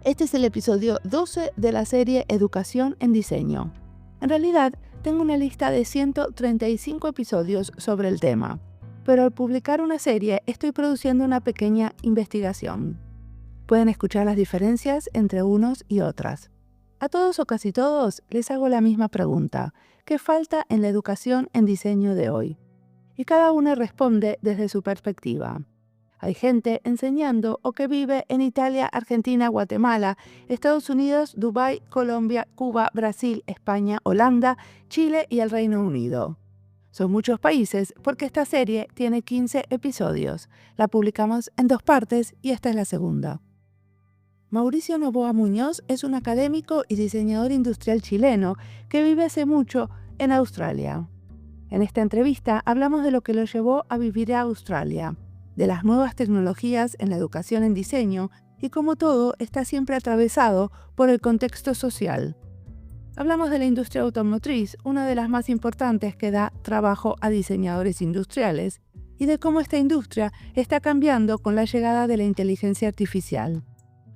Este es el episodio 12 de la serie Educación en Diseño. En realidad, tengo una lista de 135 episodios sobre el tema, pero al publicar una serie estoy produciendo una pequeña investigación. Pueden escuchar las diferencias entre unos y otras. A todos o casi todos les hago la misma pregunta: ¿qué falta en la educación en diseño de hoy? Y cada uno responde desde su perspectiva. Hay gente enseñando o que vive en Italia, Argentina, Guatemala, Estados Unidos, Dubái, Colombia, Cuba, Brasil, España, Holanda, Chile y el Reino Unido. Son muchos países porque esta serie tiene 15 episodios. La publicamos en 2 partes y esta es la segunda. Mauricio Noboa Muñoz es un académico y diseñador industrial chileno que vive hace mucho en Australia. En esta entrevista hablamos de lo que lo llevó a vivir a Australia, de las nuevas tecnologías en la educación en diseño y cómo todo está siempre atravesado por el contexto social. Hablamos de la industria automotriz, una de las más importantes que da trabajo a diseñadores industriales, y de cómo esta industria está cambiando con la llegada de la inteligencia artificial.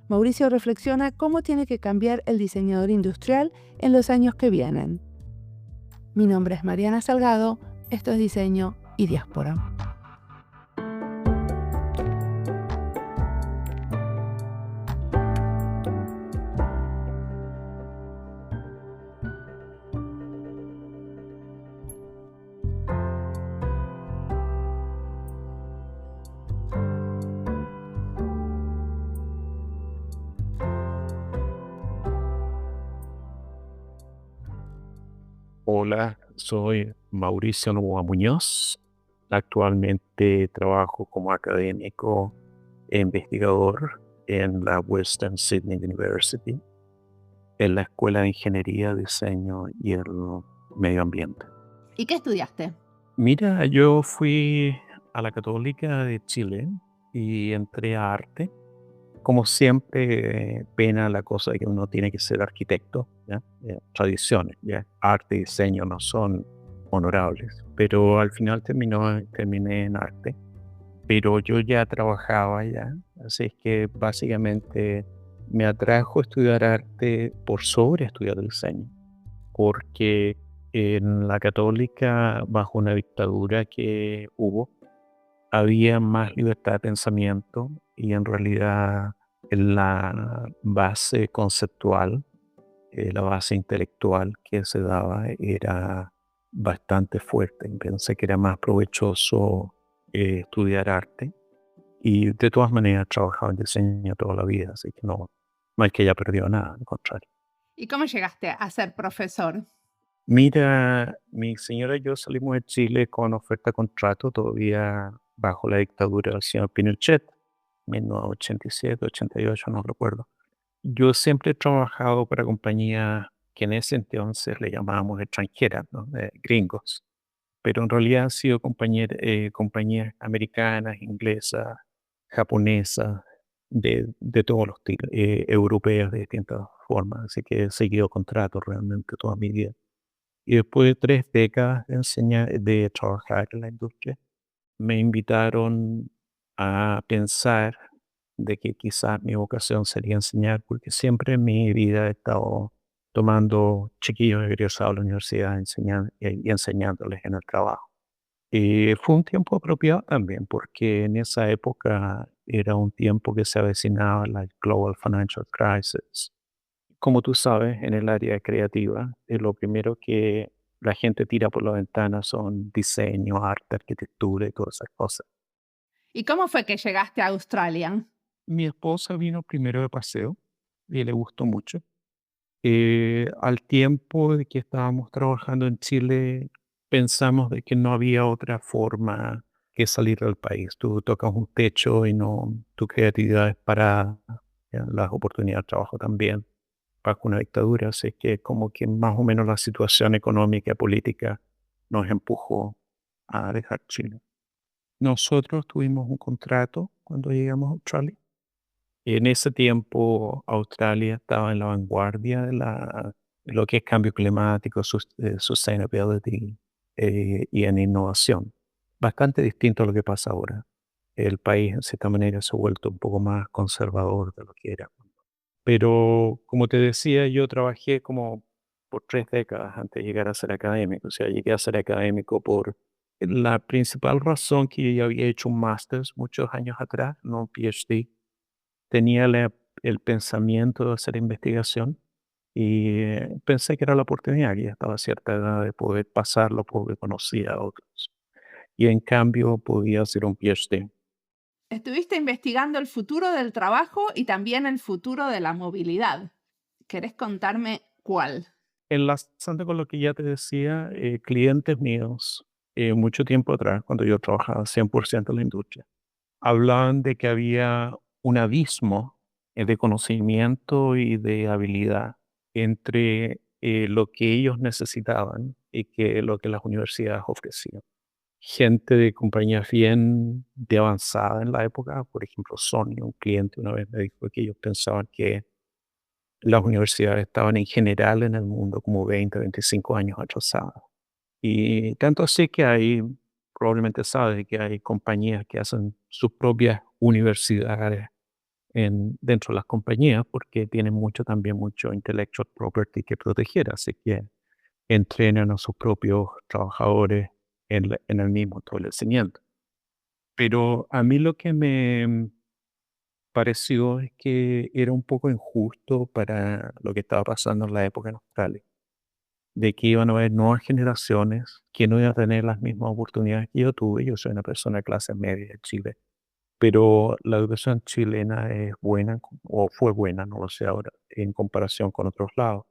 Mauricio reflexiona cómo tiene que cambiar el diseñador industrial en los años que vienen. Mi nombre es Mariana Salgado, esto es Diseño y Diáspora. Hola, soy Mauricio Noboa Muñoz. Actualmente trabajo como académico e investigador en la Western Sydney University, en la Escuela de Ingeniería, Diseño y el Medio Ambiente. ¿Y qué estudiaste? Mira, yo fui a la Católica de Chile y entré a arte. Como siempre, pena la cosa de que uno tiene que ser arquitecto, ¿ya? Tradiciones, ¿ya? Arte y diseño no son honorables, pero al final terminé en arte, pero yo ya trabajaba ya, así es que básicamente me atrajo estudiar arte por sobre estudiar diseño, porque en la Católica, bajo una dictadura que hubo, había más libertad de pensamiento y en realidad la base conceptual, la base intelectual que se daba era bastante fuerte. Y pensé que era más provechoso estudiar arte y de todas maneras he trabajado en diseño toda la vida, así que no es que haya perdido nada, al contrario. ¿Y cómo llegaste a ser profesor? Mira, mi señora y yo salimos de Chile con oferta de contrato todavía bajo la dictadura del señor Pinochet, 1987, 88, no recuerdo. Yo siempre he trabajado para compañías que en ese entonces le llamábamos extranjeras, ¿no? Gringos, pero en realidad han sido compañías americanas, inglesas, japonesas, de todos los tipos, europeas de distintas formas, así que he seguido contratos realmente toda mi vida. Y después de 3 décadas de trabajar en la industria, me invitaron a pensar de que quizás mi vocación sería enseñar, porque siempre en mi vida he estado tomando chiquillos egresados a la universidad y enseñándoles en el trabajo. Y fue un tiempo apropiado también, porque en esa época era un tiempo que se avecinaba la Global Financial Crisis. Como tú sabes, en el área creativa, lo primero que la gente tira por la ventana son diseño, arte, arquitectura y todas esas cosas. ¿Y cómo fue que llegaste a Australia? Mi esposa vino primero de paseo y le gustó mucho. Al tiempo de que estábamos trabajando en Chile, pensamos de que no había otra forma que salir del país. Tú tocas un techo y no, tu creatividad es para las oportunidades de trabajo también bajo una dictadura, así que como que más o menos la situación económica y política nos empujó a dejar Chile. Nosotros tuvimos un contrato cuando llegamos a Australia. En ese tiempo Australia estaba en la vanguardia de lo que es cambio climático, sustainability y en innovación. Bastante distinto a lo que pasa ahora. El país, en cierta manera, se ha vuelto un poco más conservador de lo que era. Pero como te decía, yo trabajé como por 3 décadas antes de llegar a ser académico. O sea, llegué a ser académico por la principal razón que yo había hecho un máster muchos años atrás, no un PhD. Tenía el pensamiento de hacer investigación y pensé que era la oportunidad, que ya estaba a cierta edad de poder pasarlo porque conocía a otros. Y en cambio podía hacer un PhD. Estuviste investigando el futuro del trabajo y también el futuro de la movilidad. ¿Querés contarme cuál? Enlazando con lo que ya te decía, clientes míos, mucho tiempo atrás, cuando yo trabajaba 100% en la industria, hablaban de que había un abismo de conocimiento y de habilidad entre lo que ellos necesitaban y que lo que las universidades ofrecían. Gente de compañías bien de avanzada en la época, por ejemplo, Sony, un cliente una vez me dijo que ellos pensaban que las universidades estaban en general en el mundo como 20, 25 años atrasadas. Y tanto así que hay, probablemente sabes que hay compañías que hacen sus propias universidades dentro de las compañías porque tienen mucho también mucho intellectual property que proteger, así que entrenan a sus propios trabajadores en el mismo establecimiento. Pero a mí lo que me pareció es que era un poco injusto para lo que estaba pasando en la época en Australia, de que iban a haber nuevas generaciones que no iban a tener las mismas oportunidades que yo tuve. Yo soy una persona de clase media de Chile, pero la educación chilena es buena, o fue buena, no lo sé ahora, en comparación con otros lados.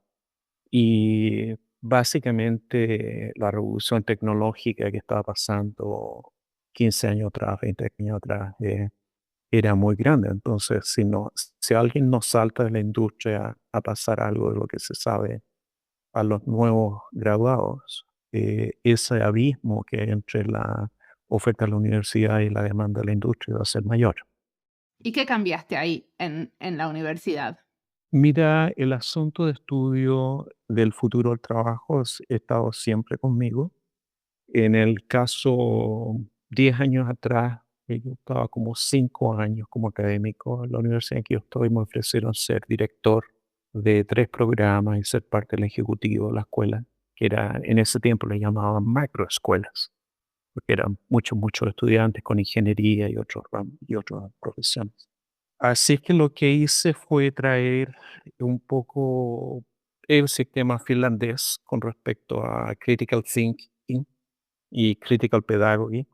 Y básicamente la revolución tecnológica que estaba pasando 15 años atrás, 20 años atrás, era muy grande. Entonces, si alguien no salta de la industria a pasar algo de lo que se sabe a los nuevos graduados, ese abismo que hay entre la oferta de la universidad y la demanda de la industria va a ser mayor. ¿Y qué cambiaste ahí en la universidad? Mira, el asunto de estudio del futuro del trabajo ha estado siempre conmigo. En el caso, 10 años atrás, yo estaba como 5 años como académico en la universidad en que yo estoy, me ofrecieron ser director de 3 programas y ser parte del ejecutivo de la escuela, que era, en ese tiempo le llamaban macroescuelas, porque eran muchos, muchos estudiantes con ingeniería y otros y otras profesiones. Así que lo que hice fue traer un poco el sistema finlandés con respecto a critical thinking y critical pedagogy,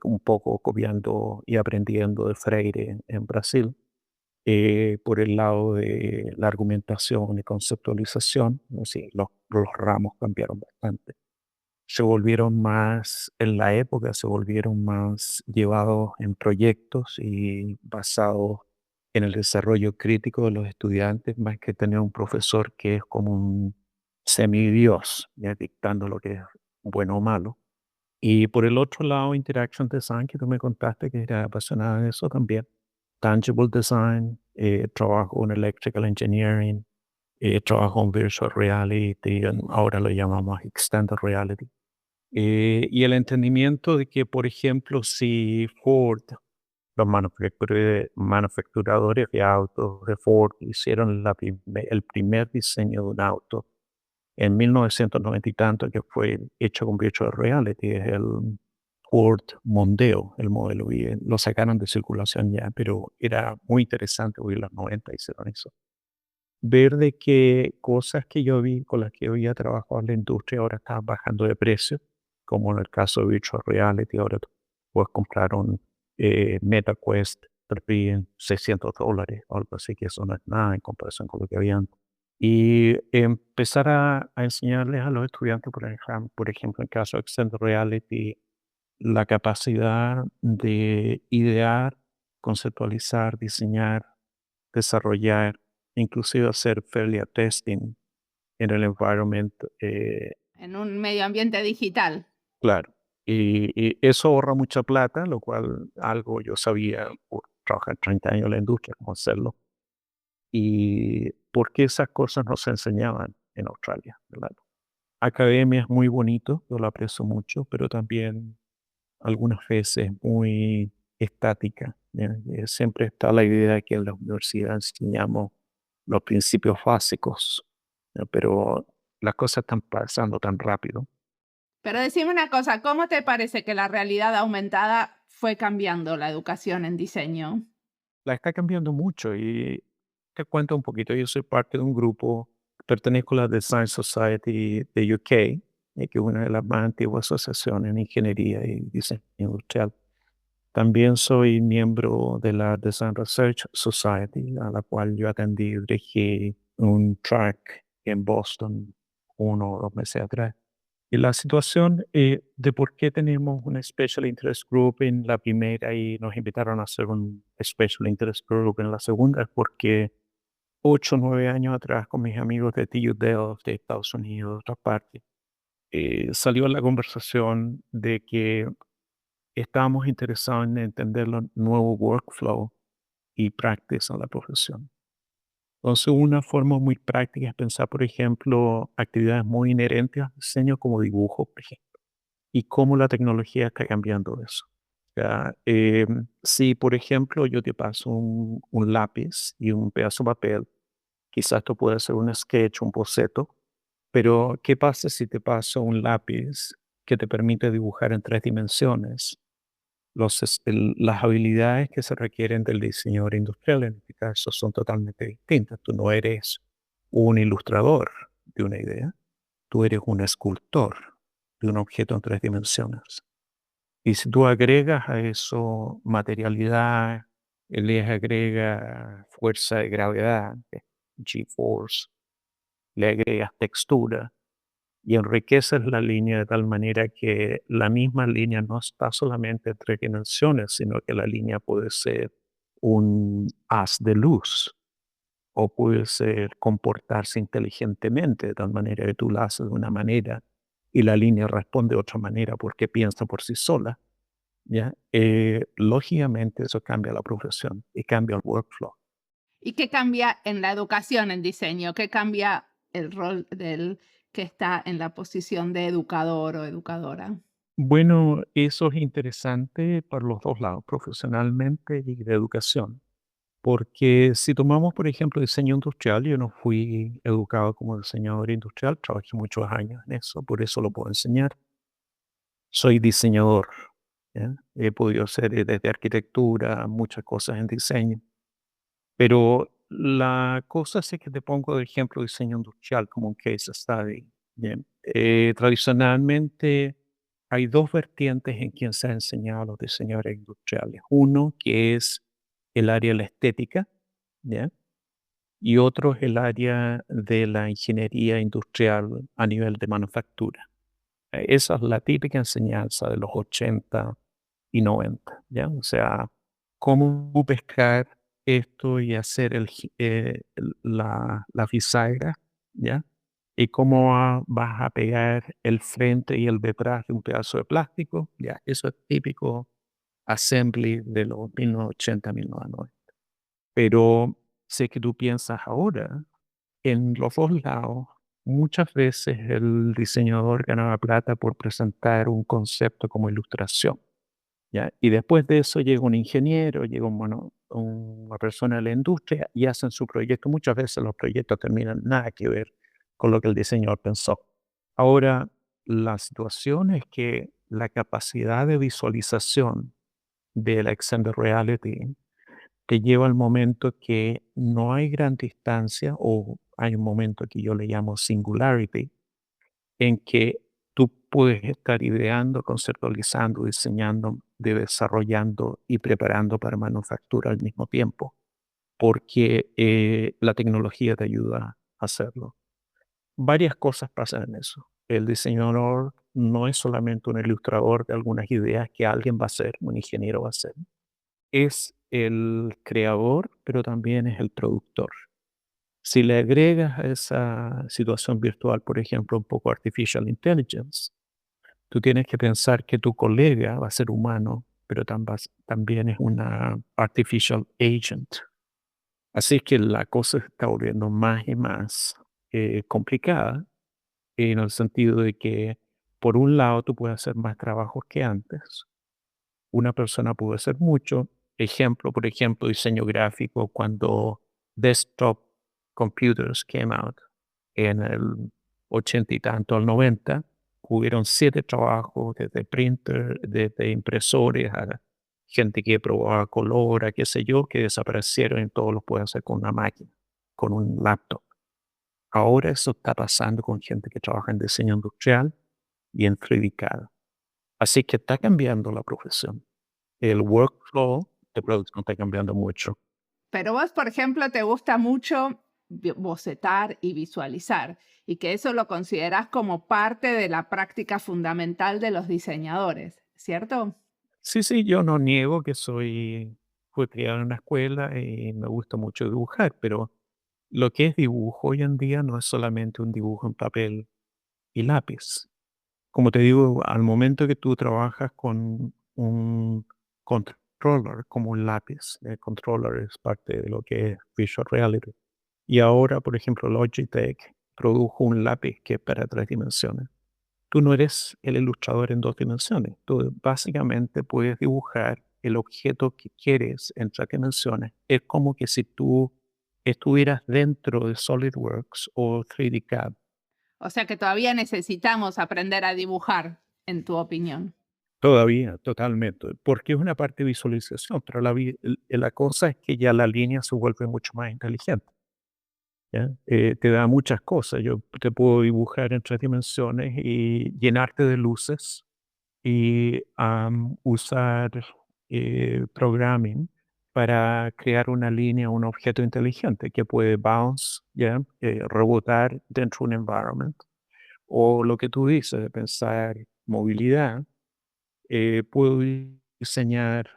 un poco copiando y aprendiendo de Freire en Brasil, por el lado de la argumentación y conceptualización. Así, los ramos cambiaron bastante. Se volvieron más, en la época, se volvieron más llevados en proyectos y basados en el desarrollo crítico de los estudiantes, más que tener un profesor que es como un semidios, ya dictando lo que es bueno o malo. Y por el otro lado, Interaction Design, que tú me contaste que era apasionada de eso también. Tangible Design, trabajo en Electrical Engineering, trabajo en Virtual Reality, ahora lo llamamos Extended Reality. Y el entendimiento de que, por ejemplo, si Ford, los manufacturadores de autos de Ford, hicieron el primer diseño de un auto en 1990 y tanto, que fue hecho con Virtual Reality, es el Ford Mondeo, el modelo, y lo sacaron de circulación ya, pero era muy interesante porque en los 90 hicieron eso. Ver de que cosas que yo vi, con las que yo había trabajado en la industria, ahora estaban bajando de precio, como en el caso de Virtual Reality. Ahora tú puedes comprar un MetaQuest 3 en $600 o algo así, que eso no es nada en comparación con lo que había antes. Y empezar a enseñarles a los estudiantes, por ejemplo, en el caso de Extended Reality, la capacidad de idear, conceptualizar, diseñar, desarrollar, inclusive hacer failure testing en el environment, En un medio ambiente digital. claro. Y eso ahorra mucha plata, lo cual algo yo sabía por trabajar 30 años en la industria, cómo hacerlo. Y por qué esas cosas no se enseñaban en Australia, ¿verdad? Academia es muy bonito, yo lo aprecio mucho, pero también algunas veces muy estática. ¿Ya? Siempre está la idea de que en la universidad enseñamos los principios básicos, ¿no? Pero las cosas están pasando tan rápido. Pero decime una cosa, ¿cómo te parece que la realidad aumentada fue cambiando la educación en diseño? La está cambiando mucho y te cuento un poquito. Yo soy parte de un grupo, pertenezco a la Design Society de UK, que es una de las más antiguas asociaciones en ingeniería y diseño industrial. También soy miembro de la Design Research Society, a la cual yo atendí y dirigí un track en Boston 1 o 2 meses atrás. Y la situación de por qué tenemos un Special Interest Group en la primera y nos invitaron a hacer un Special Interest Group en la segunda es porque 8 o 9 años atrás con mis amigos de TU Delft, de Estados Unidos, de otras partes, salió la conversación de que estábamos interesados en entender los nuevos workflow y practice en la profesión. Entonces, una forma muy práctica es pensar, por ejemplo, actividades muy inherentes al diseño como dibujo, por ejemplo, y cómo la tecnología está cambiando eso. O sea, si, por ejemplo, yo te paso un lápiz y un pedazo de papel, quizás esto puede ser un sketch, un boceto, pero ¿qué pasa si te paso un lápiz que te permite dibujar en 3 dimensiones? Las habilidades que se requieren del diseñador industrial en este caso son totalmente distintas. Tú no eres un ilustrador de una idea, tú eres un escultor de un objeto en 3 dimensiones. Y si tú agregas a eso materialidad, le agrega fuerza de gravedad, que es G-force, le agregas textura, y enriqueces la línea de tal manera que la misma línea no está solamente en 3 dimensiones, sino que la línea puede ser un haz de luz o puede ser comportarse inteligentemente de tal manera que tú la haces de una manera y la línea responde de otra manera porque piensa por sí sola, ¿ya? Lógicamente eso cambia la profesión y cambia el workflow. ¿Y qué cambia en la educación en diseño? ¿Qué cambia el rol del que está en la posición de educador o educadora? Bueno, eso es interesante para los dos lados, profesionalmente y de educación. Porque si tomamos, por ejemplo, diseño industrial, yo no fui educado como diseñador industrial, trabajé muchos años en eso, por eso lo puedo enseñar. Soy diseñador, ¿ya? He podido hacer desde arquitectura, muchas cosas en diseño, pero la cosa es que te pongo de ejemplo diseño industrial como un case study. Bien. Tradicionalmente hay dos vertientes en quien se ha enseñado a los diseñadores industriales. Uno que es el área de la estética, ¿ya? Y otro es el área de la ingeniería industrial a nivel de manufactura. Esa es la típica enseñanza de los 80 y 90, ¿ya? O sea, cómo pescar esto y hacer la bisagra, ¿ya? Y cómo vas a pegar el frente y el detrás de un pedazo de plástico, ¿ya? Eso es típico assembly de los 1980, 1990. Pero sé que tú piensas ahora, en los dos lados, muchas veces el diseñador ganaba plata por presentar un concepto como ilustración, ¿ya? Y después de eso llega un ingeniero, llega una persona de la industria y hacen su proyecto. Muchas veces los proyectos terminan nada que ver con lo que el diseñador pensó. Ahora, la situación es que la capacidad de visualización de la extended reality te lleva al momento que no hay gran distancia o hay un momento que yo le llamo singularity, en que tú puedes estar ideando, conceptualizando, diseñando, desarrollando y preparando para manufactura al mismo tiempo, porque la tecnología te ayuda a hacerlo. Varias cosas pasan en eso. El diseñador no es solamente un ilustrador de algunas ideas que alguien va a hacer, un ingeniero va a hacer, es el creador, pero también es el productor. Si le agregas a esa situación virtual, por ejemplo, un poco artificial intelligence, tú tienes que pensar que tu colega va a ser humano, pero también es una artificial agent. Así que la cosa se está volviendo más y más complicada en el sentido de que, por un lado, tú puedes hacer más trabajos que antes, una persona puede hacer mucho. Ejemplo, por ejemplo, diseño gráfico, cuando desktop computers came out en el 80 y tanto al 90, hubieron 7 trabajos, desde printer, desde impresores, a gente que probaba color, a qué sé yo, que desaparecieron y todo lo puede hacer con una máquina, con un laptop. Ahora eso está pasando con gente que trabaja en diseño industrial y en 3D CAD. Así que está cambiando la profesión. El workflow de producción está cambiando mucho. Pero vos, por ejemplo, te gusta mucho bocetar y visualizar, y que eso lo considerás como parte de la práctica fundamental de los diseñadores, ¿cierto? Sí, sí, yo no niego que fui criado en una escuela y me gusta mucho dibujar, pero lo que es dibujo hoy en día no es solamente un dibujo en papel y lápiz. Como te digo, al momento que tú trabajas con un controller como un lápiz, el controller es parte de lo que es Visual Reality. Y ahora, por ejemplo, Logitech produjo un lápiz que es para 3 dimensiones. Tú no eres el ilustrador en 2 dimensiones. Tú básicamente puedes dibujar el objeto que quieres en 3 dimensiones. Es como que si tú estuvieras dentro de SolidWorks o 3D CAD. O sea que todavía necesitamos aprender a dibujar, en tu opinión. Todavía, totalmente, porque es una parte de visualización, pero la cosa es que ya la línea se vuelve mucho más inteligente, ¿ya? Te da muchas cosas. Yo te puedo dibujar en 3 dimensiones y llenarte de luces y usar programming para crear una línea, un objeto inteligente que puede bounce, ¿ya? Rebotar dentro de un environment. O lo que tú dices de pensar movilidad, puedo diseñar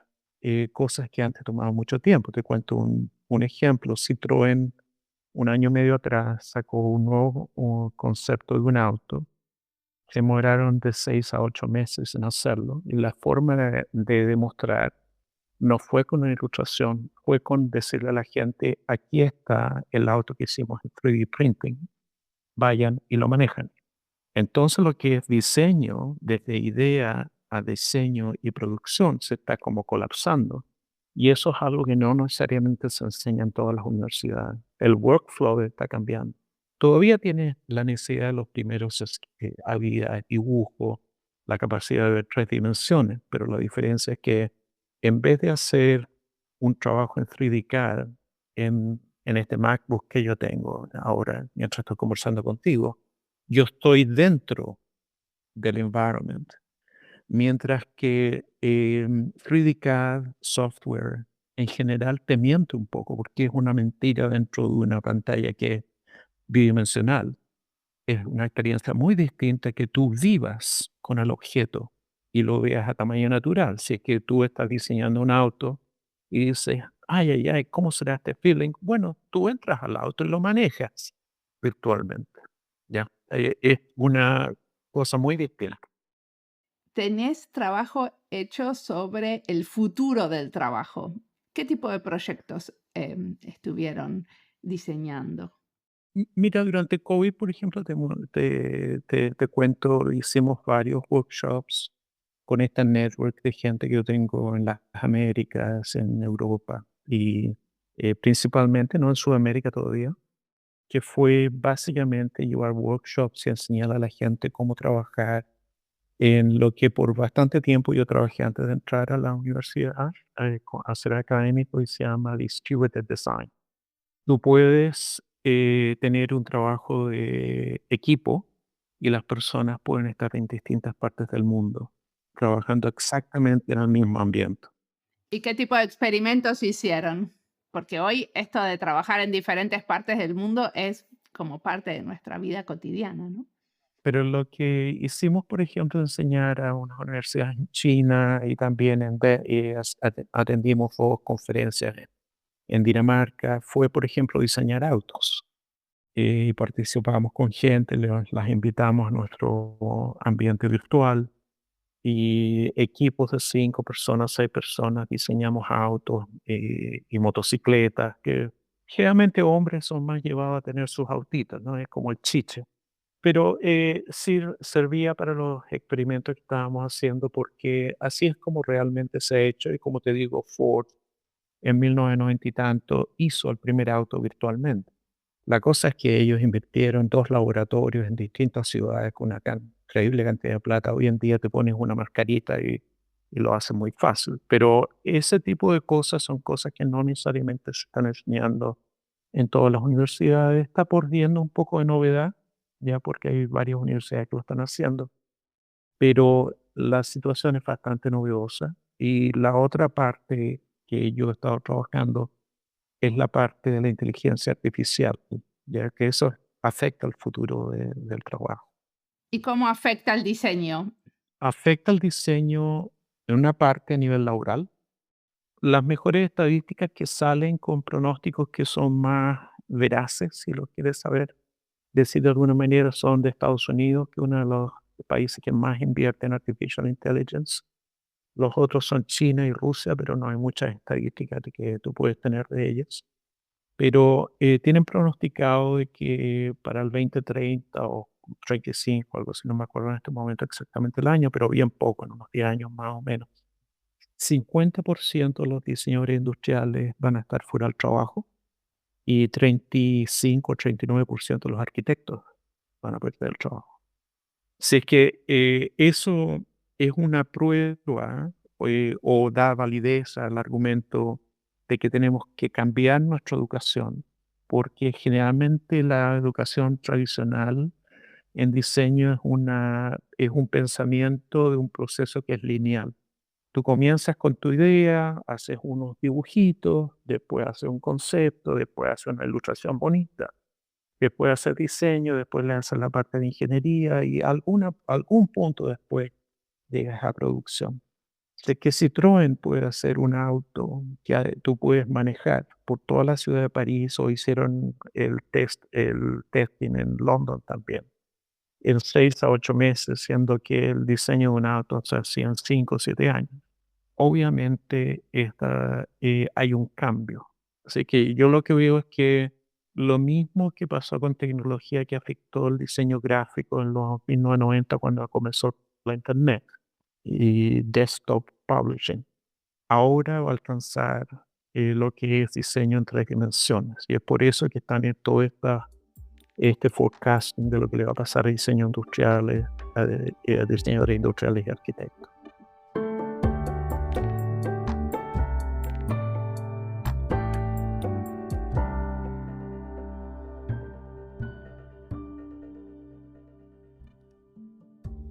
cosas que antes tomaban mucho tiempo. Te cuento un ejemplo. Citroën, un año y medio atrás, sacó un nuevo concepto de un auto. Se demoraron de 6 a 8 meses en hacerlo. Y la forma de demostrar no fue con una ilustración, fue con decirle a la gente, aquí está el auto que hicimos en 3D printing, vayan y lo manejan. Entonces lo que es diseño, desde idea a diseño y producción, se está como colapsando. Y eso es algo que no necesariamente se enseña en todas las universidades. El workflow está cambiando. Todavía tiene la necesidad de los primeros habilidades, dibujo, la capacidad de ver 3 dimensiones, pero la diferencia es que en vez de hacer un trabajo en 3D CAD en este MacBook que yo tengo ahora, mientras estoy conversando contigo, yo estoy dentro del environment, mientras que 3D CAD software en general te miente un poco porque es una mentira dentro de una pantalla que es bidimensional. Es una experiencia muy distinta que tú vivas con el objeto y lo veas a tamaño natural. Si es que tú estás diseñando un auto y dices, ay, ay, ay, ¿cómo será este feeling? Bueno, tú entras al auto y lo manejas virtualmente. ¿Ya? Es una cosa muy distinta. Tenés trabajo hecho sobre el futuro del trabajo. ¿Qué tipo de proyectos estuvieron diseñando? Mira, durante COVID, por ejemplo, te cuento, hicimos varios workshops con esta network de gente que yo tengo en las Américas, en Europa y principalmente, no en Sudamérica todavía, que fue básicamente llevar workshops y enseñar a la gente cómo trabajar en lo que por bastante tiempo yo trabajé antes de entrar a la universidad, a ser académico, y se llama Distributed Design. Tú puedes tener un trabajo de equipo y las personas pueden estar en distintas partes del mundo, trabajando exactamente en el mismo ambiente. ¿Y qué tipo de experimentos hicieron? Porque hoy esto de trabajar en diferentes partes del mundo es como parte de nuestra vida cotidiana, ¿no? Pero lo que hicimos, por ejemplo, enseñar a unas universidades en China y también atendimos dos conferencias en Dinamarca, fue, por ejemplo, diseñar autos. Y participamos con gente, las invitamos a nuestro ambiente virtual y equipos de 5 personas, 6 personas, diseñamos autos y motocicletas, que generalmente hombres son más llevados a tener sus autitos, ¿no? Es como el chiche. Pero sí servía para los experimentos que estábamos haciendo porque así es como realmente se ha hecho y como te digo, Ford en 1990 y tanto hizo el primer auto virtualmente. La cosa es que ellos invirtieron 2 laboratorios en distintas ciudades con una increíble cantidad de plata. Hoy en día te pones una mascarita y lo hacen muy fácil. Pero ese tipo de cosas son cosas que no necesariamente se están enseñando en todas las universidades. Está perdiendo un poco de novedad, ya porque hay varias universidades que lo están haciendo, pero la situación es bastante novedosa. Y la otra parte que yo he estado trabajando es la parte de la inteligencia artificial, ya que eso afecta al futuro del trabajo. ¿Y cómo afecta el diseño? Afecta el diseño en una parte a nivel laboral. Las mejores estadísticas que salen con pronósticos que son más veraces, si lo quieres saber, decir de alguna manera, son de Estados Unidos, que es uno de los países que más invierte en Artificial Intelligence. Los otros son China y Rusia, pero no hay muchas estadísticas de que tú puedes tener de ellas. Pero tienen pronosticado de que para el 2030 o 35, algo así, no me acuerdo en este momento exactamente el año, pero bien poco, en unos 10 años más o menos, 50% de los diseñadores industriales van a estar fuera del trabajo y 35 o 39% de los arquitectos van a perder el trabajo. Si es que eso es una prueba o da validez al argumento de que tenemos que cambiar nuestra educación, porque generalmente la educación tradicional en diseño es un pensamiento de un proceso que es lineal. Tú comienzas con tu idea, haces unos dibujitos, después haces un concepto, después haces una ilustración bonita, después haces diseño, después le haces la parte de ingeniería y algún punto después llegas a producción. Sé que Citroën puede hacer un auto que tú puedes manejar por toda la ciudad de París o hicieron el testing en London también, en 6 a 8 meses, siendo que el diseño de un auto se hacía en 5 o 7 años. Obviamente hay un cambio. Así que yo lo que veo es que lo mismo que pasó con tecnología que afectó el diseño gráfico en los 1990 cuando comenzó la Internet y desktop publishing, ahora va a alcanzar lo que es diseño en 3 dimensiones. Y es por eso que están en todo este forecasting de lo que le va a pasar a diseño industriales, a diseñadores industriales y arquitectos.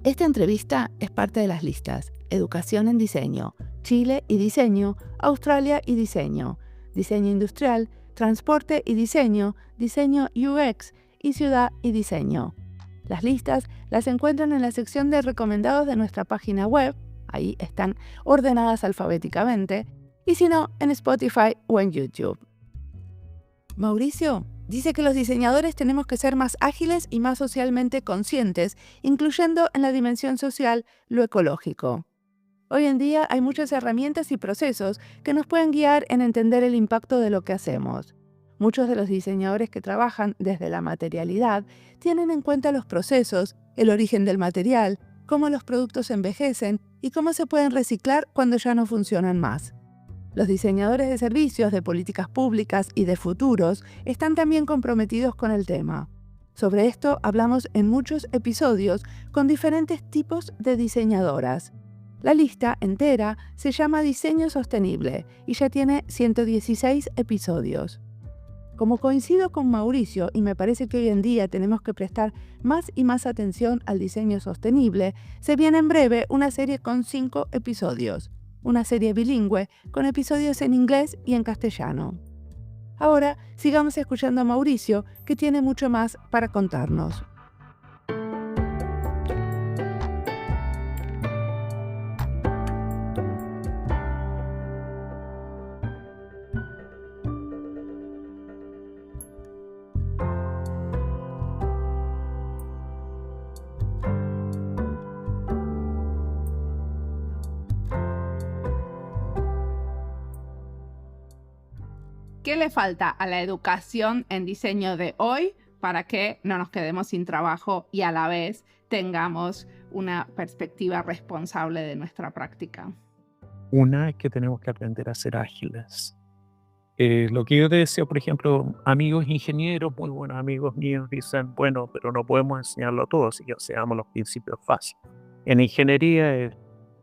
Esta entrevista es parte de las listas Educación en Diseño, Chile y Diseño, Australia y Diseño, Diseño Industrial, Transporte y Diseño, Diseño UX y Ciudad y Diseño. Las listas las encuentran en la sección de recomendados de nuestra página web, ahí están ordenadas alfabéticamente, y si no, en Spotify o en YouTube. Mauricio dice que los diseñadores tenemos que ser más ágiles y más socialmente conscientes, incluyendo en la dimensión social lo ecológico. Hoy en día hay muchas herramientas y procesos que nos pueden guiar en entender el impacto de lo que hacemos. Muchos de los diseñadores que trabajan desde la materialidad tienen en cuenta los procesos, el origen del material, cómo los productos envejecen y cómo se pueden reciclar cuando ya no funcionan más. Los diseñadores de servicios, de políticas públicas y de futuros están también comprometidos con el tema. Sobre esto hablamos en muchos episodios con diferentes tipos de diseñadoras. La lista entera se llama Diseño Sostenible y ya tiene 116 episodios. Como coincido con Mauricio y me parece que hoy en día tenemos que prestar más y más atención al diseño sostenible, se viene en breve una serie con 5 episodios. Una serie bilingüe con episodios en inglés y en castellano. Ahora sigamos escuchando a Mauricio, que tiene mucho más para contarnos. ¿Qué le falta a la educación en diseño de hoy para que no nos quedemos sin trabajo y a la vez tengamos una perspectiva responsable de nuestra práctica? Una es que tenemos que aprender a ser ágiles. Lo que yo te decía, por ejemplo, amigos ingenieros, muy buenos amigos míos, dicen, bueno, pero no podemos enseñarlo a todos, así que seamos los principios fáciles. En ingeniería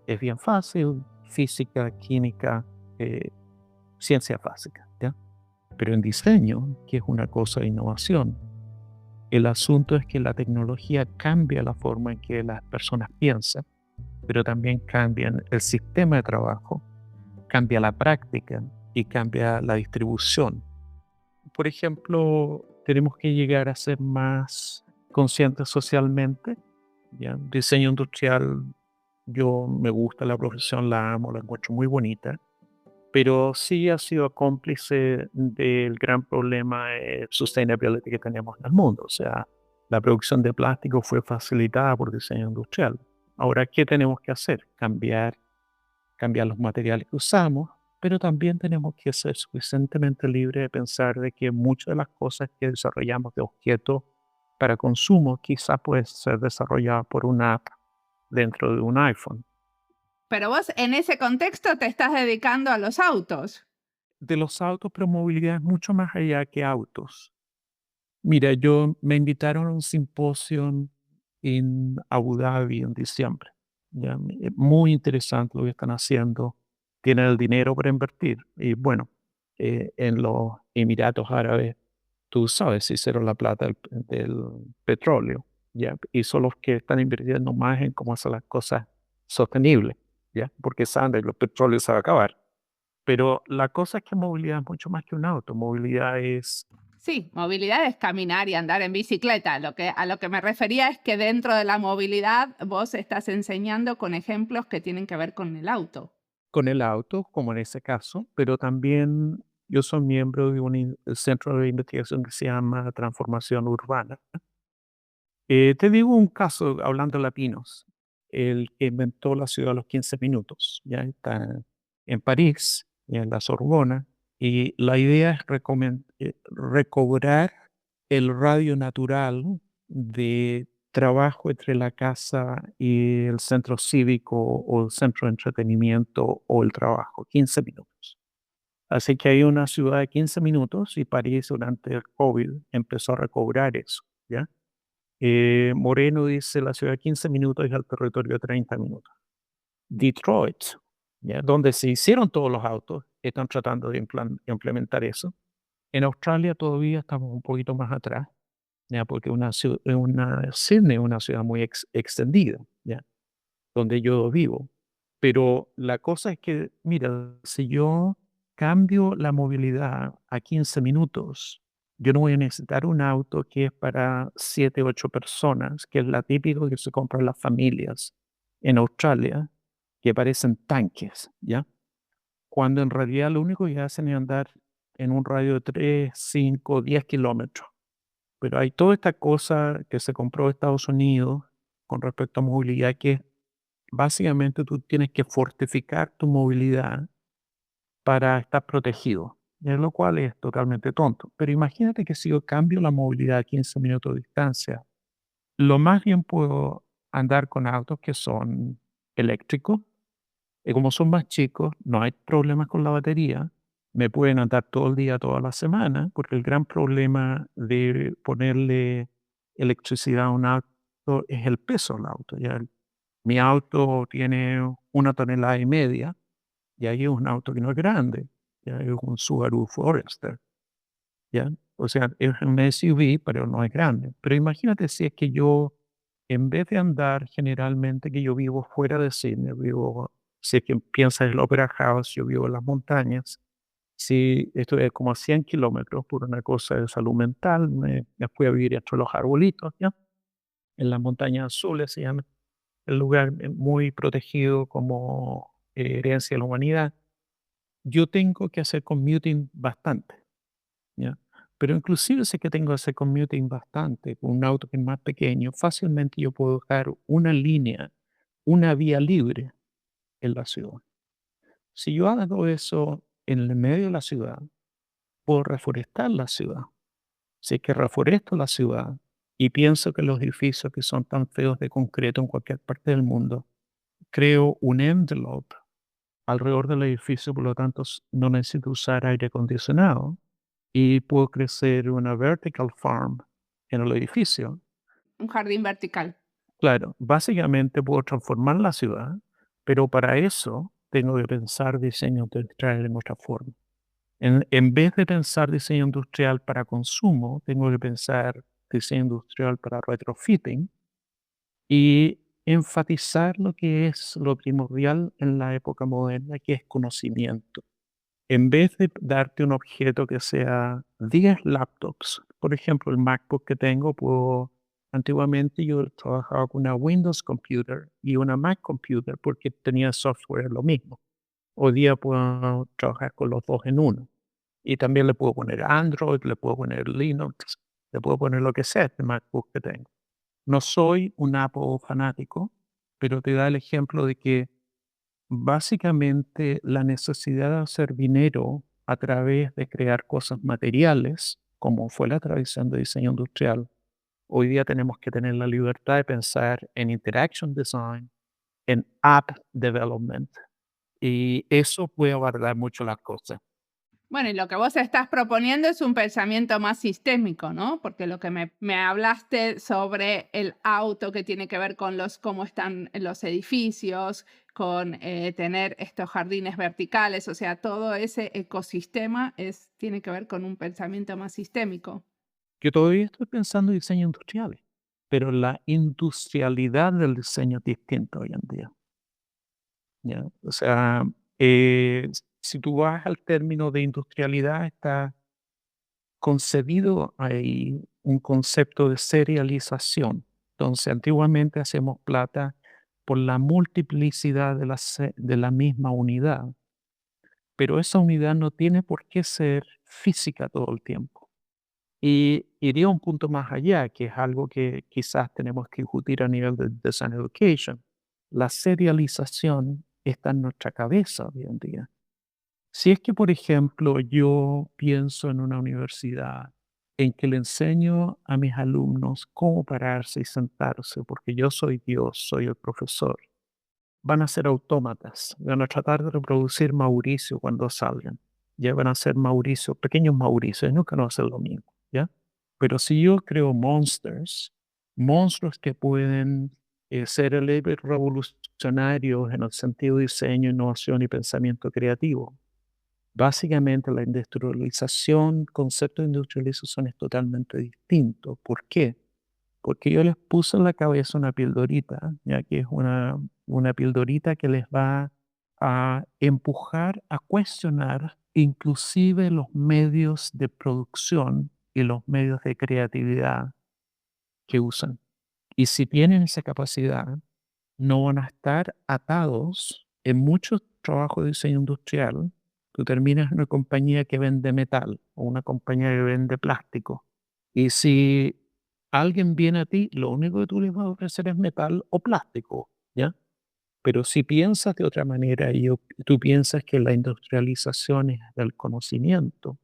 es bien fácil, física, química, eh, ciencia básica, ¿ya? Pero en diseño, que es una cosa de innovación, el asunto es que la tecnología cambia la forma en que las personas piensan, pero también cambian el sistema de trabajo, cambia la práctica y cambia la distribución. Por ejemplo, tenemos que llegar a ser más conscientes socialmente, ¿ya? Diseño industrial, yo me gusta la profesión, la amo, la encuentro muy bonita, pero sí ha sido cómplice del gran problema de sustainability que tenemos en el mundo. O sea, la producción de plástico fue facilitada por diseño industrial. Ahora, ¿qué tenemos que hacer? Cambiar los materiales que usamos, pero también tenemos que ser suficientemente libres de pensar de que muchas de las cosas que desarrollamos de objetos para consumo quizá puede ser desarrollada por una app dentro de un iPhone. Pero vos en ese contexto te estás dedicando a los autos. De los autos, pero movilidad es mucho más allá que autos. Mira, yo me invitaron a un simposio en Abu Dhabi en diciembre. Ya, muy interesante lo que están haciendo. Tienen el dinero para invertir. Y bueno, en los Emiratos Árabes, tú sabes, se hicieron la plata del petróleo. ¿Ya? Y son los que están invirtiendo más en cómo hacer las cosas sostenibles. ¿Ya? Porque saben que los petróleos se va a acabar. Pero la cosa es que movilidad es mucho más que un auto. Movilidad es Sí, movilidad es caminar y andar en bicicleta. A lo que me refería es que dentro de la movilidad vos estás enseñando con ejemplos que tienen que ver con el auto. con el auto, como en ese caso, pero también yo soy miembro de un centro de investigación que se llama Transformación Urbana. Te digo un caso, hablando de latinos, el que inventó la ciudad a los 15 minutos, ya está en París, y en la Sorbona, y la idea es recobrar el radio natural de trabajo entre la casa y el centro cívico o el centro de entretenimiento o el trabajo, 15 minutos. Así que hay una ciudad de 15 minutos y París durante el COVID empezó a recobrar eso, ¿ya? Moreno dice la ciudad de 15 minutos es el territorio de 30 minutos. Detroit, ¿ya? Donde se hicieron todos los autos, están tratando de implementar eso. En Australia todavía estamos un poquito más atrás, ¿ya? Porque Sydney es una ciudad muy extendida, ¿ya? Donde yo vivo. Pero la cosa es que, mira, si yo cambio la movilidad a 15 minutos, yo no voy a necesitar un auto que es para 7, 8 personas, que es la típica que se compran las familias en Australia, que parecen tanques, ¿ya? Cuando en realidad lo único que hacen es andar en un radio de 3, 5, 10 kilómetros. Pero hay toda esta cosa que se compró en Estados Unidos con respecto a movilidad que básicamente tú tienes que fortificar tu movilidad para estar protegido, lo cual es totalmente tonto. Pero imagínate que si yo cambio la movilidad a 15 minutos de distancia, lo más bien puedo andar con autos que son eléctricos, y como son más chicos, no hay problemas con la batería, me pueden andar todo el día, toda la semana, porque el gran problema de ponerle electricidad a un auto es el peso del auto. ¿Ya? Mi auto tiene 1,5 toneladas, y ahí es un auto que no es grande, ya es un Subaru Forester, ¿ya? O sea, es un SUV, pero no es grande. Pero imagínate si es que yo, en vez de andar generalmente, que yo vivo fuera de Sydney, si es que piensas en el Opera House, yo vivo en las montañas, si esto es como a 100 kilómetros por una cosa de salud mental, me fui a vivir entre los arbolitos, ¿ya? En las montañas azules se llama el lugar muy protegido como herencia de la humanidad. Yo tengo que hacer commuting bastante, ¿ya? Pero inclusive sé que tengo que hacer commuting bastante con un auto que es más pequeño. Fácilmente yo puedo dejar una línea, una vía libre en la ciudad. Si yo hago eso en el medio de la ciudad, puedo reforestar la ciudad. Si es que reforesto la ciudad y pienso que los edificios que son tan feos de concreto en cualquier parte del mundo, creo un envelope alrededor del edificio, por lo tanto, no necesito usar aire acondicionado y puedo crecer una vertical farm en el edificio. Un jardín vertical. Claro, básicamente puedo transformar la ciudad, pero para eso tengo que pensar diseño industrial en otra forma. En vez de pensar diseño industrial para consumo, tengo que pensar diseño industrial para retrofitting y enfatizar lo que es lo primordial en la época moderna, que es conocimiento. En vez de darte un objeto que sea 10 laptops, por ejemplo, el MacBook que tengo, antiguamente yo trabajaba con una Windows Computer y una Mac Computer porque tenía software lo mismo. Hoy día puedo trabajar con los dos en uno. Y también le puedo poner Android, le puedo poner Linux, le puedo poner lo que sea a este MacBook que tengo. No soy un Apple fanático, pero te da el ejemplo de que básicamente la necesidad de hacer dinero a través de crear cosas materiales, como fue la tradición de diseño industrial, hoy día tenemos que tener la libertad de pensar en interaction design, en app development, y eso puede abordar mucho las cosas. Bueno, y lo que vos estás proponiendo es un pensamiento más sistémico, ¿no? Porque lo que me hablaste sobre el auto que tiene que ver con cómo están los edificios, con tener estos jardines verticales, o sea, todo ese ecosistema tiene que ver con un pensamiento más sistémico. Yo todavía estoy pensando en diseño industrial, pero la industrialidad del diseño es distinta hoy en día. ¿Ya? O sea, si tú vas al término de industrialidad, está concebido ahí un concepto de serialización. Entonces, antiguamente hacemos plata por la multiplicidad de la misma unidad, pero esa unidad no tiene por qué ser física todo el tiempo. Y iría un punto más allá, que es algo que quizás tenemos que discutir a nivel de Design Education. La serialización está en nuestra cabeza hoy en día. Si es que, por ejemplo, yo pienso en una universidad en que le enseño a mis alumnos cómo pararse y sentarse, porque yo soy Dios, soy el profesor, van a ser autómatas, van a tratar de reproducir Mauricio cuando salgan. Ya van a ser Mauricio, pequeños Mauricios, nunca van a ser lo mismo, ¿ya? Pero si yo creo monstruos que pueden ser revolucionarios en el sentido de diseño, innovación y pensamiento creativo, básicamente la industrialización, concepto de industrialización es totalmente distinto. ¿Por qué? Porque yo les puse en la cabeza una pildorita, ya que es una pildorita que les va a empujar a cuestionar inclusive los medios de producción y los medios de creatividad que usan. Y si tienen esa capacidad, no van a estar atados en muchos trabajos de diseño industrial. Tú terminas en una compañía que vende metal o una compañía que vende plástico. Y si alguien viene a ti, lo único que tú les vas a ofrecer es metal o plástico, ¿ya? Pero si piensas de otra manera y tú piensas que la industrialización es del conocimiento,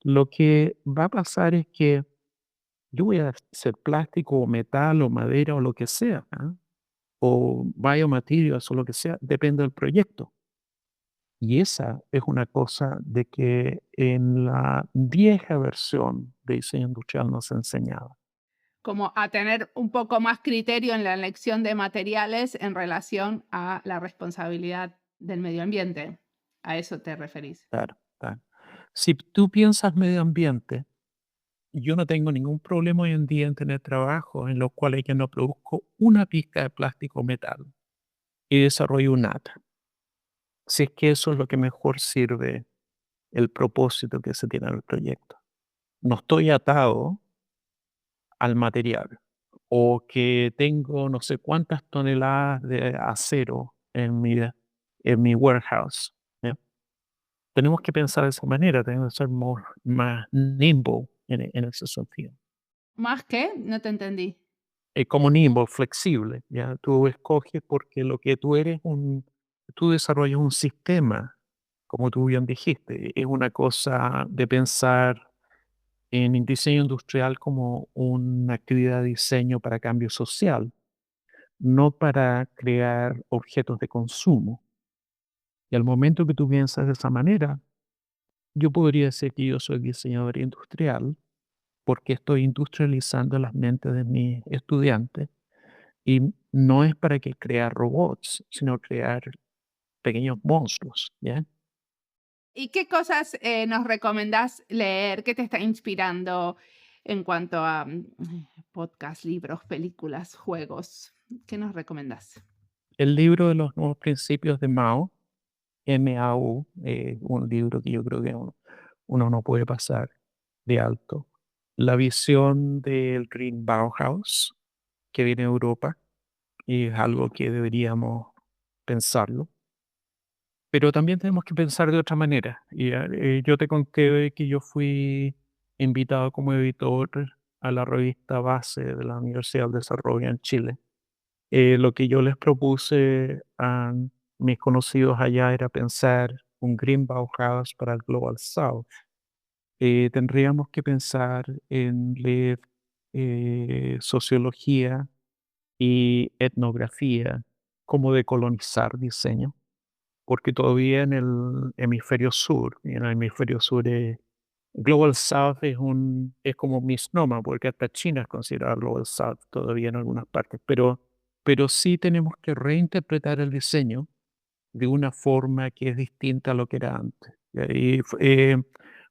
lo que va a pasar es que yo voy a hacer plástico o metal o madera o lo que sea, ¿ah? O biomaterials o lo que sea, depende del proyecto. Y esa es una cosa de que en la vieja versión de diseño industrial no se enseñaba. Como a tener un poco más criterio en la elección de materiales en relación a la responsabilidad del medio ambiente. ¿A eso te referís? Claro, claro. Si tú piensas medio ambiente, yo no tengo ningún problema hoy en día en tener trabajos en los cuales yo no produzco una pizca de plástico o metal y desarrollo un ATA. Si es que eso es lo que mejor sirve el propósito que se tiene en el proyecto. No estoy atado al material o que tengo no sé cuántas toneladas de acero en mi warehouse. ¿Ya? Tenemos que pensar de esa manera, tenemos que ser más nimble en ese sentido. ¿Más qué? No te entendí. Como nimble, flexible, ¿ya? Tú escoges porque lo que tú eres tú desarrollas un sistema, como tú bien dijiste, es una cosa de pensar en el diseño industrial como una actividad de diseño para cambio social, no para crear objetos de consumo. Y al momento que tú piensas de esa manera, yo podría decir que yo soy diseñador industrial porque estoy industrializando las mentes de mis estudiantes y no es para que crear robots, sino crear pequeños monstruos, ¿ya? ¿Y qué cosas nos recomendás leer? ¿Qué te está inspirando en cuanto a podcast, libros, películas, juegos? ¿Qué nos recomendás? El libro de los nuevos principios de Mao, MAU, un libro que yo creo que uno no puede pasar de alto. La visión del Green Bauhaus que viene de Europa y es algo que deberíamos pensarlo. Pero también tenemos que pensar de otra manera. Y, yo te conté de que yo fui invitado como editor a la revista Base de la Universidad del Desarrollo en Chile. Lo que yo les propuse a mis conocidos allá era pensar un Green Bauhaus para el Global South. Tendríamos que pensar en leer sociología y etnografía, como decolonizar diseño, porque todavía en el hemisferio sur, y en el hemisferio sur Global South es como un misnomer, porque hasta China es considerado Global South todavía en algunas partes, pero sí tenemos que reinterpretar el diseño de una forma que es distinta a lo que era antes.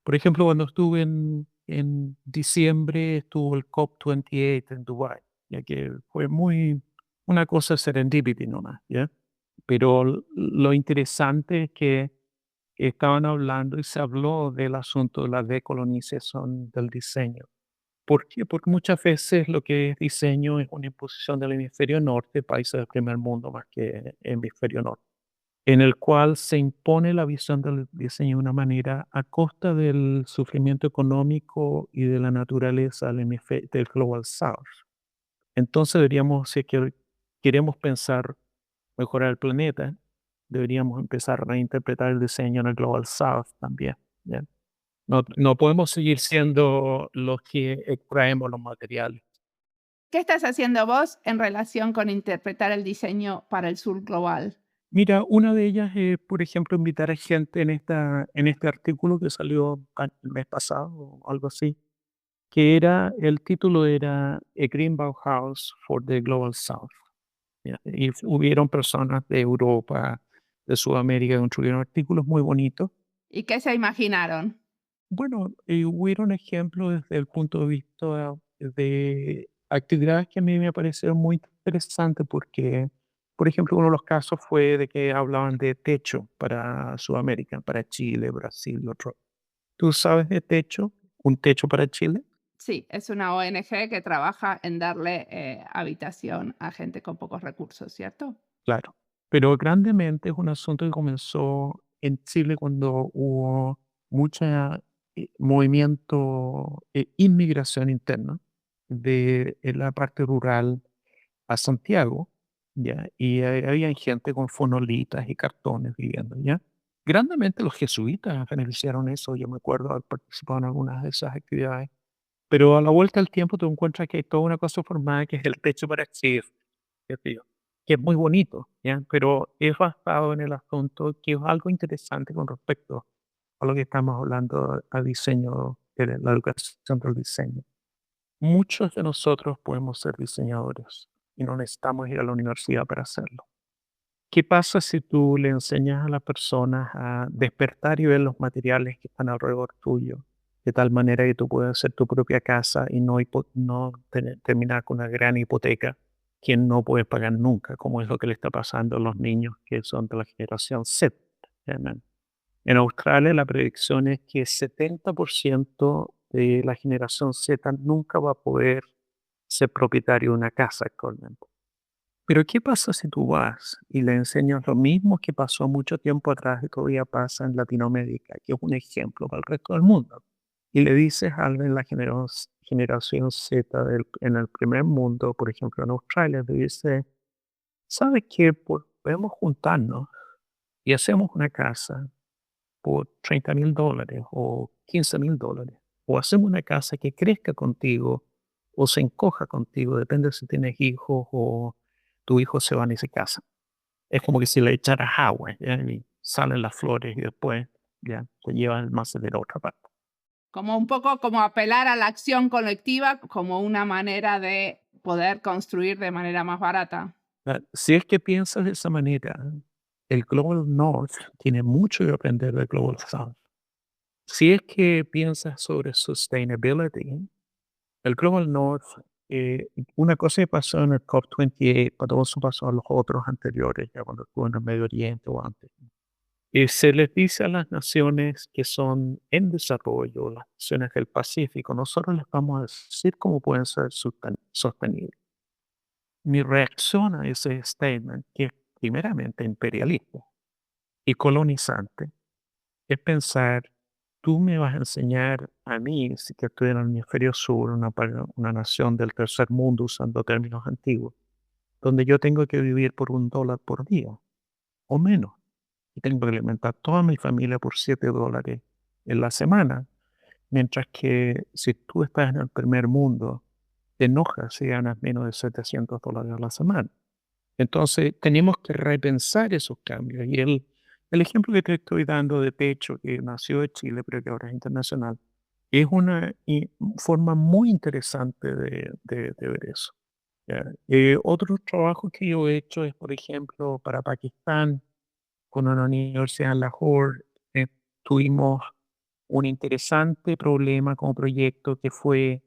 Por ejemplo, cuando estuve en diciembre, estuvo el COP28 en Dubái, ya que fue una cosa serendipity nomás, ¿ya? Pero lo interesante es que estaban hablando y se habló del asunto de la decolonización del diseño. ¿Por qué? Porque muchas veces lo que es diseño es una imposición del hemisferio norte, países del primer mundo más que hemisferio norte, en el cual se impone la visión del diseño de una manera a costa del sufrimiento económico y de la naturaleza del Global South. Entonces deberíamos, si es que queremos pensar mejorar el planeta, deberíamos empezar a reinterpretar el diseño en el Global South también, ¿ya? No podemos seguir siendo los que extraemos los materiales. ¿Qué estás haciendo vos en relación con interpretar el diseño para el sur global? Mira, una de ellas es, por ejemplo, invitar a gente en este artículo que salió el mes pasado o algo así, que el título era A Green Bauhaus for the Global South. ¿Ya? Y hubieron personas de Europa, de Sudamérica, que construyeron artículos muy bonitos. ¿Y qué se imaginaron? Bueno, hubieron ejemplos desde el punto de vista de actividades que a mí me parecieron muy interesantes porque, por ejemplo, uno de los casos fue de que hablaban de techo para Sudamérica, para Chile, Brasil, otro. ¿Tú sabes de techo? ¿Un techo para Chile? Sí, es una ONG que trabaja en darle habitación a gente con pocos recursos, ¿cierto? Claro. Pero grandemente es un asunto que comenzó en Chile cuando hubo mucha movimiento, inmigración interna de la parte rural a Santiago, ¿ya? Y había gente con fonolitas y cartones viviendo, ¿ya? Grandemente los jesuitas beneficiaron eso, yo me acuerdo haber participado en algunas de esas actividades, pero a la vuelta del tiempo te encuentras que hay toda una cosa formada que es el techo para Chile, qué sé yo, que es muy bonito, ¿ya? Pero es basado en el asunto que es algo interesante con respecto a lo que estamos hablando a diseño, de la educación del diseño. Muchos de nosotros podemos ser diseñadores y no necesitamos ir a la universidad para hacerlo. ¿Qué pasa si tú le enseñas a las personas a despertar y ver los materiales que están alrededor tuyo, de tal manera que tú puedas hacer tu propia casa y no terminar con una gran hipoteca que no puedes pagar nunca, como es lo que le está pasando a los niños que son de la generación Z? ¿Entienden? En Australia la predicción es que 70% de la generación Z nunca va a poder ser propietario de una casa actualmente. Pero ¿qué pasa si tú vas y le enseñas lo mismo que pasó mucho tiempo atrás y todavía pasa en Latinoamérica, que es un ejemplo para el resto del mundo? Y le dices a alguien de la generación Z en el primer mundo, por ejemplo en Australia, le dice, ¿sabes qué? Podemos juntarnos y hacemos una casa por $30,000 o $15,000. O hacemos una casa que crezca contigo o se encoja contigo, depende si tienes hijos o tu hijo se van y se casan. Es como que si le echaras agua, ¿ya? salen las flores y después ya te llevan el macetero a otra parte. Como un poco como apelar a la acción colectiva como una manera de poder construir de manera más barata. Si es que piensas de esa manera, el Global North tiene mucho que aprender del Global South. Si es que piensas sobre sustainability, el Global North, una cosa que pasó en el COP28, pero eso pasó a los otros anteriores, ya cuando estuvo en el Medio Oriente o antes. Se les dice a las naciones que son en desarrollo, las naciones del Pacífico, nosotros les vamos a decir cómo pueden ser sostenibles. Mi reacción a ese statement, que es primeramente imperialista y colonizante, es pensar, tú me vas a enseñar a mí, si que estoy en el hemisferio sur, una nación del tercer mundo usando términos antiguos, donde yo tengo que vivir por $1 por día o menos, y tengo que alimentar toda mi familia por $7 en la semana, mientras que si tú estás en el primer mundo, te enojas si ganas menos de $700 a la semana. Entonces, tenemos que repensar esos cambios. Y el ejemplo que te estoy dando de Pecho, que nació de Chile, pero que ahora es internacional, es una forma muy interesante de ver eso. ¿Ya? Otros trabajos que yo he hecho es, por ejemplo, para Pakistán, con una universidad en Lahore, tuvimos un interesante problema como proyecto que fue,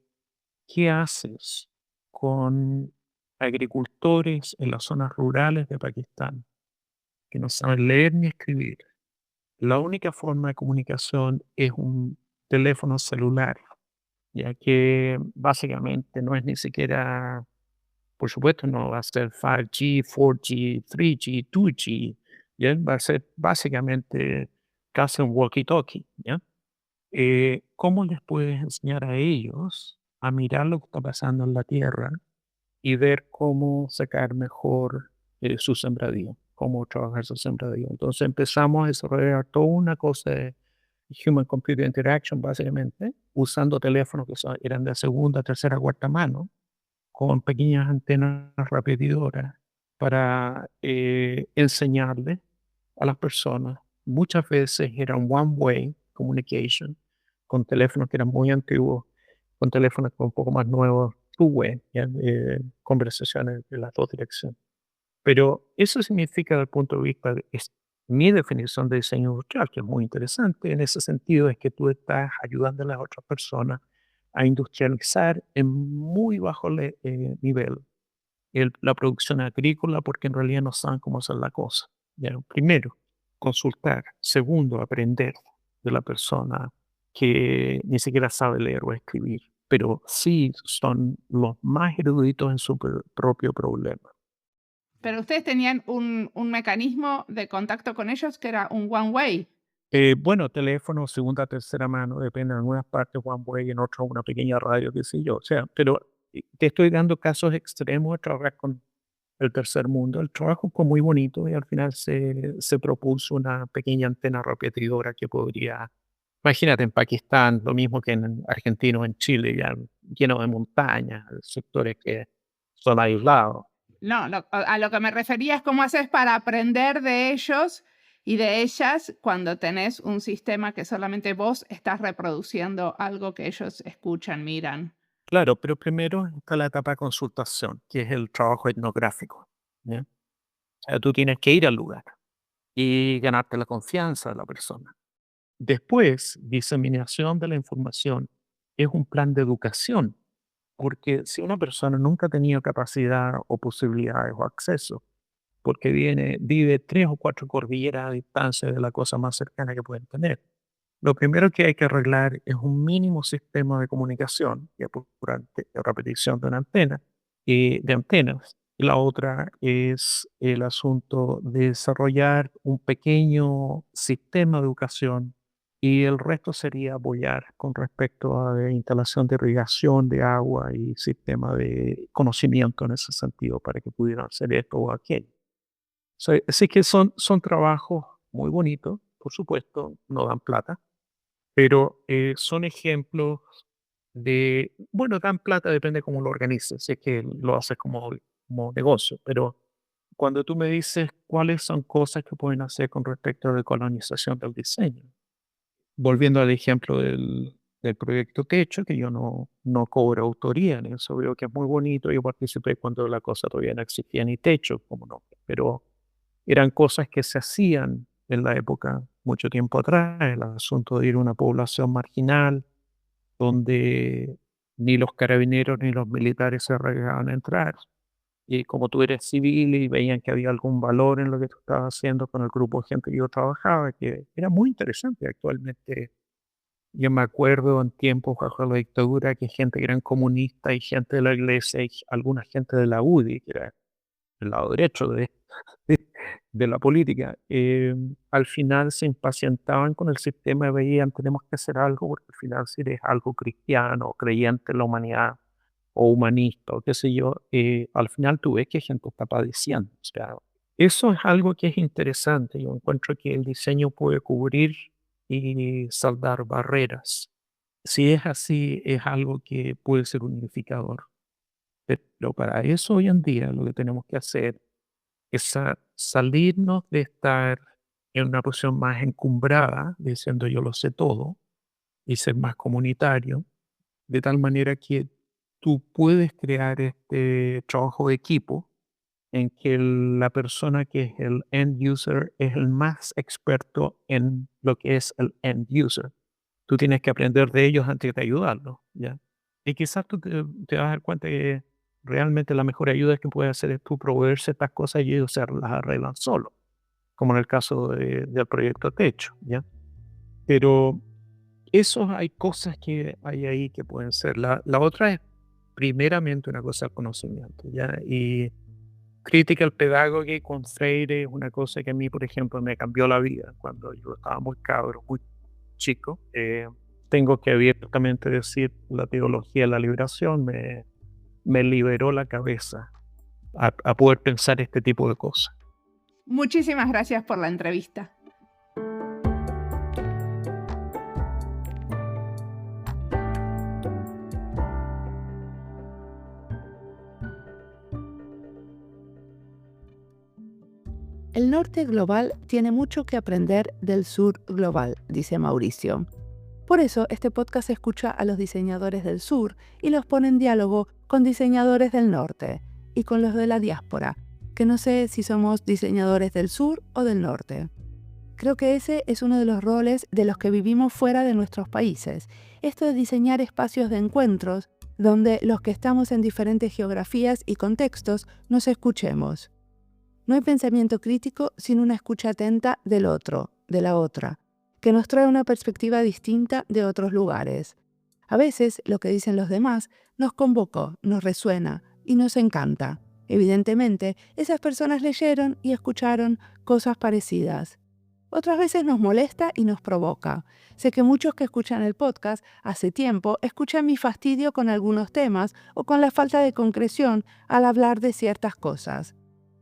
¿qué haces con agricultores en las zonas rurales de Pakistán que no saben leer ni escribir? La única forma de comunicación es un teléfono celular, ya que básicamente no es ni siquiera, por supuesto, no va a ser 5G, 4G, 3G, 2G, ¿ya? Va a ser básicamente casi un walkie-talkie, ¿ya? ¿Cómo les puedes enseñar a ellos a mirar lo que está pasando en la Tierra y ver cómo sacar mejor su sembradío, cómo trabajar su sembradío? Entonces empezamos a desarrollar toda una cosa de Human Computer Interaction, básicamente, usando teléfonos que eran de segunda, tercera, cuarta mano, con pequeñas antenas repetidoras para enseñarle a las personas. Muchas veces era un one-way communication con teléfonos que eran muy antiguos, con teléfonos un poco más nuevos, two-way, ¿ya? Conversaciones de las dos direcciones. Pero eso significa, desde el punto de vista de mi definición de diseño industrial, que es muy interesante en ese sentido, es que tú estás ayudando a las otras personas a industrializar en muy bajo nivel la producción agrícola porque en realidad no saben cómo hacer la cosa. ¿Ya? Primero, consultar. Segundo, aprender de la persona que ni siquiera sabe leer o escribir, pero sí son los más eruditos en su propio problema. Pero ustedes tenían un mecanismo de contacto con ellos que era un one way. Bueno, teléfono, segunda, tercera mano, depende, en algunas partes one way, en otras una pequeña radio, qué sé yo. O sea, pero te estoy dando casos extremos de trabajar con el tercer mundo. El trabajo fue muy bonito y al final se propuso una pequeña antena repetidora que podría, imagínate, en Pakistán, lo mismo que en Argentina o en Chile, ya lleno de montañas, sectores que son aislados. No, a lo que me refería es cómo haces para aprender de ellos y de ellas cuando tenés un sistema que solamente vos estás reproduciendo algo que ellos escuchan, miran. Claro, pero primero está la etapa de consultación, que es el trabajo etnográfico. ¿Ya? O sea, tú tienes que ir al lugar y ganarte la confianza de la persona. Después, diseminación de la información es un plan de educación, porque si una persona nunca ha tenido capacidad o posibilidades o acceso, porque vive 3 o 4 cordilleras a distancia de la cosa más cercana que pueden tener, lo primero que hay que arreglar es un mínimo sistema de comunicación, que es por repetición de una antena, de antenas. Y la otra es el asunto de desarrollar un pequeño sistema de educación y el resto sería apoyar con respecto a la instalación de irrigación de agua y sistema de conocimiento en ese sentido para que pudieran hacer esto o aquello. Así que son trabajos muy bonitos, por supuesto, no dan plata, pero, son ejemplos de, bueno, dan plata, depende cómo lo organices, si es que lo haces como negocio, pero cuando tú me dices cuáles son cosas que pueden hacer con respecto a la colonización del diseño, volviendo al ejemplo del proyecto Techo, que yo no cobro autoría en eso, veo que es muy bonito, yo participé cuando la cosa todavía no existía ni techo como no, pero eran cosas que se hacían en la época, mucho tiempo atrás, el asunto de ir a una población marginal, donde ni los carabineros ni los militares se arriesgaban a entrar. Y como tú eres civil y veían que había algún valor en lo que tú estabas haciendo con el grupo de gente que yo trabajaba, que era muy interesante actualmente. Yo me acuerdo en tiempos bajo la dictadura que gente que eran comunistas y gente de la iglesia y alguna gente de la UDI, que era el lado derecho de la política, al final se impacientaban con el sistema y veían, tenemos que hacer algo, porque al final si eres algo cristiano, creyente en la humanidad o humanista o qué sé yo, al final tú ves que gente está padeciendo. O sea, eso es algo que es interesante. Yo encuentro que el diseño puede cubrir y saldar barreras. Si es así, es algo que puede ser unificador. Pero para eso hoy en día lo que tenemos que hacer es salirnos de estar en una posición más encumbrada, diciendo yo lo sé todo, y ser más comunitario, de tal manera que tú puedes crear este trabajo de equipo en que la persona que es el end user es el más experto en lo que es el end user. Tú tienes que aprender de ellos antes de ayudarlos, ¿ya? Y quizás tú te vas a dar cuenta que realmente la mejor ayuda que puedes hacer es tú proveer ciertas cosas y ellos se las arreglan solos, como en el caso del proyecto Techo, ¿ya? Pero eso hay cosas que hay ahí que pueden ser. La otra es primeramente una cosa del conocimiento, ¿ya? Y critical pedagogy con Freire es una cosa que a mí, por ejemplo, me cambió la vida cuando yo estaba muy cabro, muy chico. Tengo que abiertamente decir, la teología de la liberación me liberó la cabeza a poder pensar este tipo de cosas. Muchísimas gracias por la entrevista. El norte global tiene mucho que aprender del sur global, dice Mauricio. Por eso, este podcast escucha a los diseñadores del sur y los pone en diálogo con diseñadores del norte y con los de la diáspora, que no sé si somos diseñadores del sur o del norte. Creo que ese es uno de los roles de los que vivimos fuera de nuestros países, esto de diseñar espacios de encuentros donde los que estamos en diferentes geografías y contextos nos escuchemos. No hay pensamiento crítico sin una escucha atenta del otro, de la otra, que nos trae una perspectiva distinta de otros lugares. A veces lo que dicen los demás nos convocó, nos resuena y nos encanta. Evidentemente, esas personas leyeron y escucharon cosas parecidas. Otras veces nos molesta y nos provoca. Sé que muchos que escuchan el podcast hace tiempo escuchan mi fastidio con algunos temas o con la falta de concreción al hablar de ciertas cosas.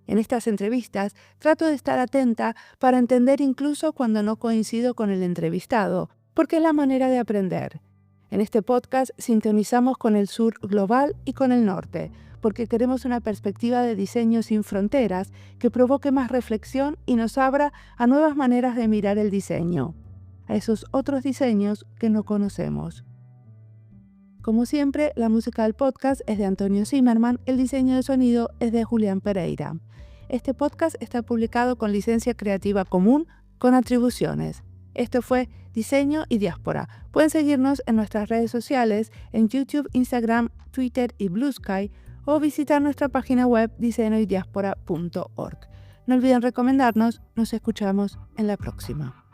En estas entrevistas trato de estar atenta para entender incluso cuando no coincido con el entrevistado, porque es la manera de aprender. En este podcast sintonizamos con el sur global y con el norte, porque queremos una perspectiva de diseño sin fronteras que provoque más reflexión y nos abra a nuevas maneras de mirar el diseño, a esos otros diseños que no conocemos. Como siempre, la música del podcast es de Antonio Zimmerman, el diseño de sonido es de Julián Pereira. Este podcast está publicado con licencia creativa común con atribuciones. Esto fue Diseño y Diáspora. Pueden seguirnos en nuestras redes sociales, en YouTube, Instagram, Twitter y Blue Sky, o visitar nuestra página web diseñoydiaspora.org. No olviden recomendarnos, nos escuchamos en la próxima.